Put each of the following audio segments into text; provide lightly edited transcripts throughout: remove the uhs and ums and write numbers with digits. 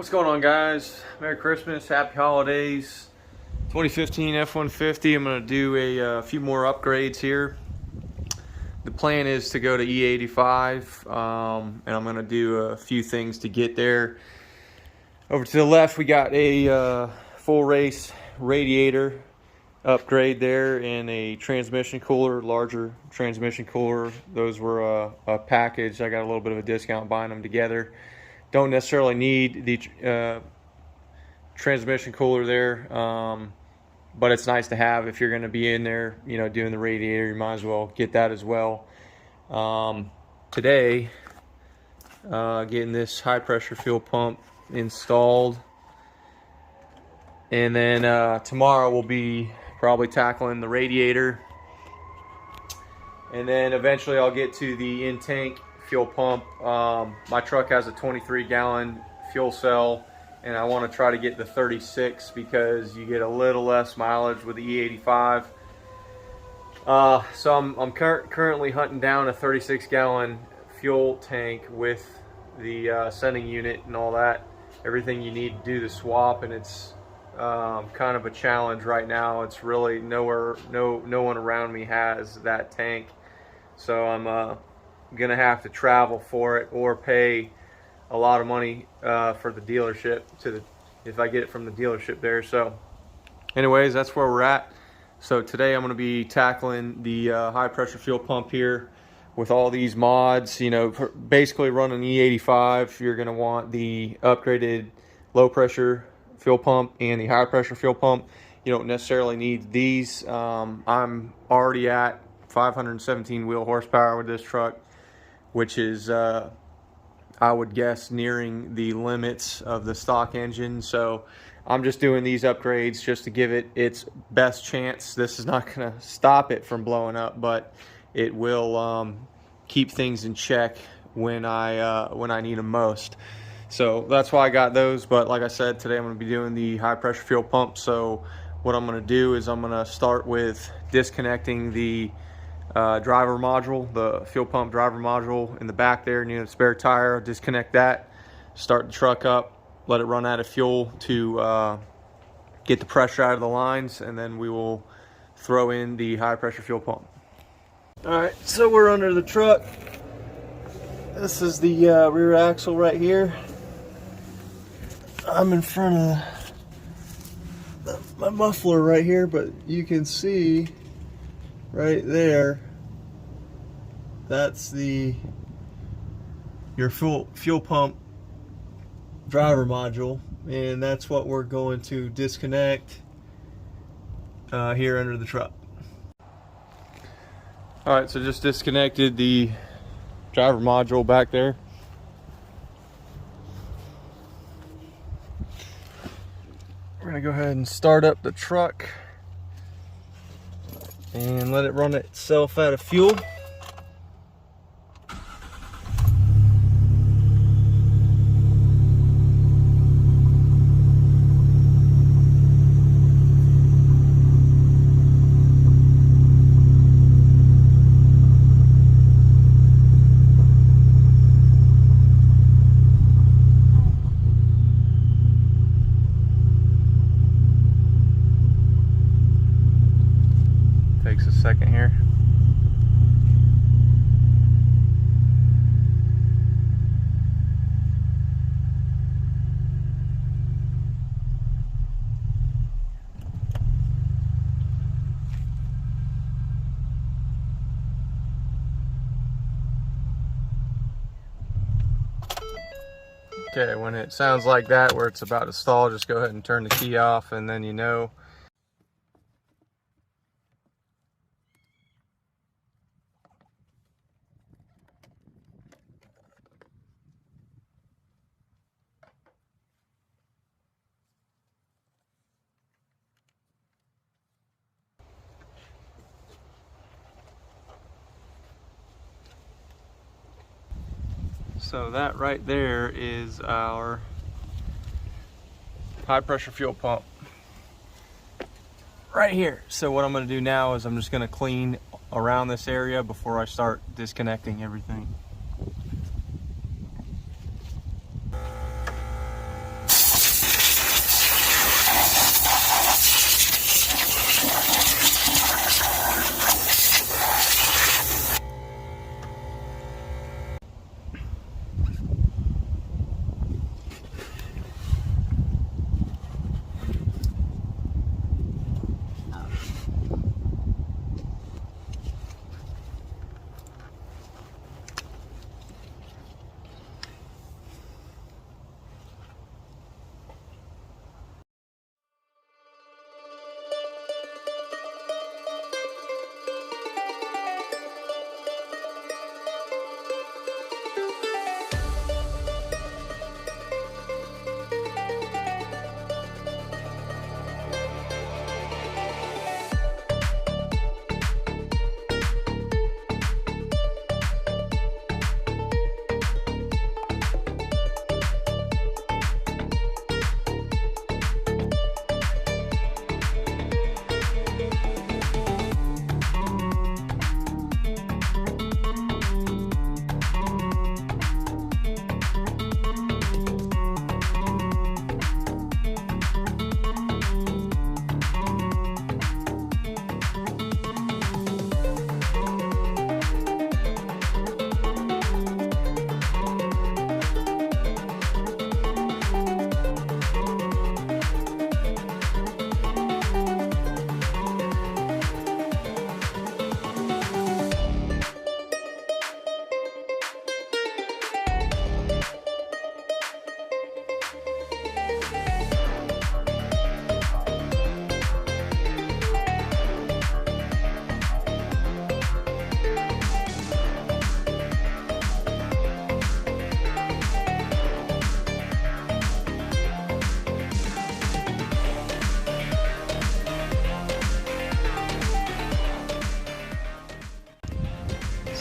What's going on, guys? Merry Christmas, happy holidays. 2015 F150. I'm going to do a few more upgrades here. The plan is to go to E85, and I'm going to do a few things to get there. Over to the left, we got a full race radiator upgrade there and a transmission cooler, larger transmission cooler. Those were a package. I got a little bit of a discount buying them together. Don't necessarily need the transmission cooler there, but it's nice to have if you're going to be in there, you know, doing the radiator. You might as well get that as well. Today, getting this high pressure fuel pump installed, and then tomorrow we'll be probably tackling the radiator, and then eventually I'll get to the in-tank fuel pump. My truck has a 23-gallon fuel cell, and I want to try to get the 36 because you get a little less mileage with the E85. So I'm currently hunting down a 36-gallon fuel tank with the sending unit and all that, everything you need to do the swap, and it's kind of a challenge right now. It's really no one around me has that tank, so I'm gonna have to travel for it or pay a lot of money for the dealership if I get it from the dealership there. So anyways, that's where we're at. So today I'm going to be tackling the high pressure fuel pump here with all these mods. You know, basically running E85, you're going to want the upgraded low pressure fuel pump and the high pressure fuel pump. You don't necessarily need these. I'm already at 517 wheel horsepower with this truck, which is I would guess nearing the limits of the stock engine. So I'm just doing these upgrades just to give it its best chance. This is not going to stop it from blowing up, but it will keep things in check when I need them most. So that's why I got those. But like I said, today I'm going to be doing the high pressure fuel pump. So what I'm going to do is I'm going to start with disconnecting the driver module, the fuel pump driver module in the back there near the spare tire. Disconnect that, start the truck up, let it run out of fuel to get the pressure out of the lines, and then we will throw in the high pressure fuel pump. Alright, so we're under the truck. This is the rear axle right here. I'm in front of my muffler right here, but you can see right there, that's your fuel pump driver module, and that's what we're going to disconnect here under the truck. Alright, so just disconnected the driver module back there. We're going to go ahead and start up the truck and let it run itself out of fuel. Takes a second here. Okay, when it sounds like that, where it's about to stall, just go ahead and turn the key off, and then you know. So that right there is our high pressure fuel pump right here. So what I'm going to do now is I'm just going to clean around this area before I start disconnecting everything.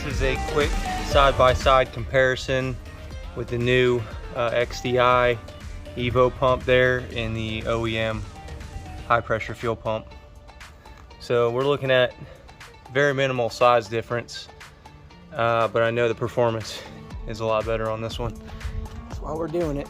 this is a quick side-by-side comparison with the new XDI EVO pump there and the OEM high pressure fuel pump. So we're looking at very minimal size difference, but I know the performance is a lot better on this one. That's why we're doing it.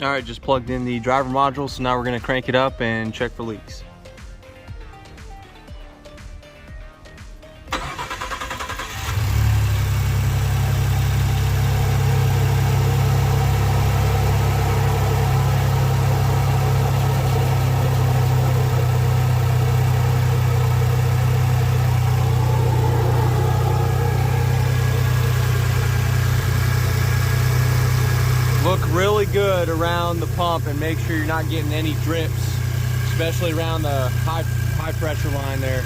All right, just plugged in the driver module, so now we're gonna crank it up and check for leaks. Look really good around the pump and make sure you're not getting any drips, especially around the high pressure line there.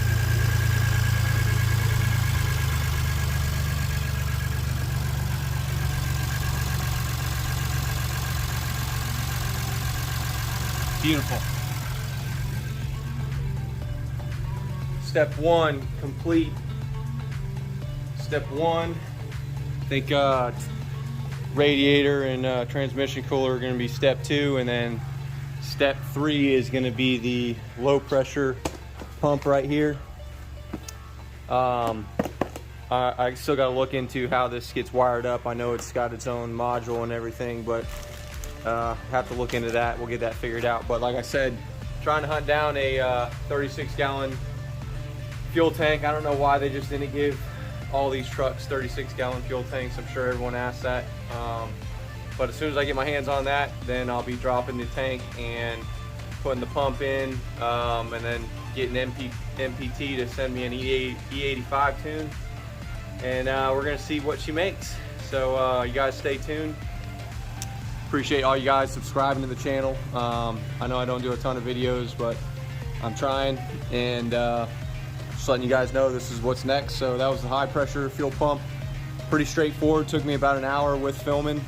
Beautiful. Step one complete. Step one, I think radiator and transmission cooler are going to be step two, and then step three is going to be the low pressure pump right here. I still got to look into how this gets wired up. I know it's got its own module and everything, but have to look into that. We'll get that figured out. But like I said, trying to hunt down a 36-gallon fuel tank. I don't know why they just didn't give all these trucks 36-gallon fuel tanks. I'm sure everyone asked that. But as soon as I get my hands on that, then I'll be dropping the tank and putting the pump in, and then getting MPT to send me an E85 tune, and we're gonna see what she makes. So you guys stay tuned. Appreciate all you guys subscribing to the channel. I know I don't do a ton of videos, but I'm trying, and just letting you guys know this is what's next. So that was the high pressure fuel pump. Pretty straightforward, took me about an hour with filming.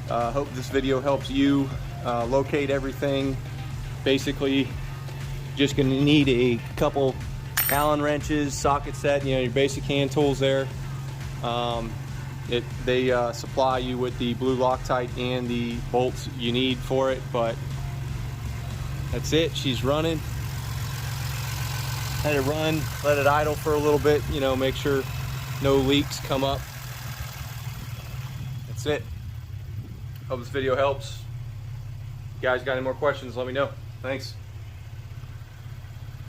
Hope this video helps you locate everything. Basically, just gonna need a couple Allen wrenches, socket set, you know, your basic hand tools there. They supply you with the blue Loctite and the bolts you need for it, but that's it. She's running. Let it run, let it idle for a little bit, you know, make sure no leaks come up. That's it. Hope this video helps. You guys got any more questions, let me know. Thanks.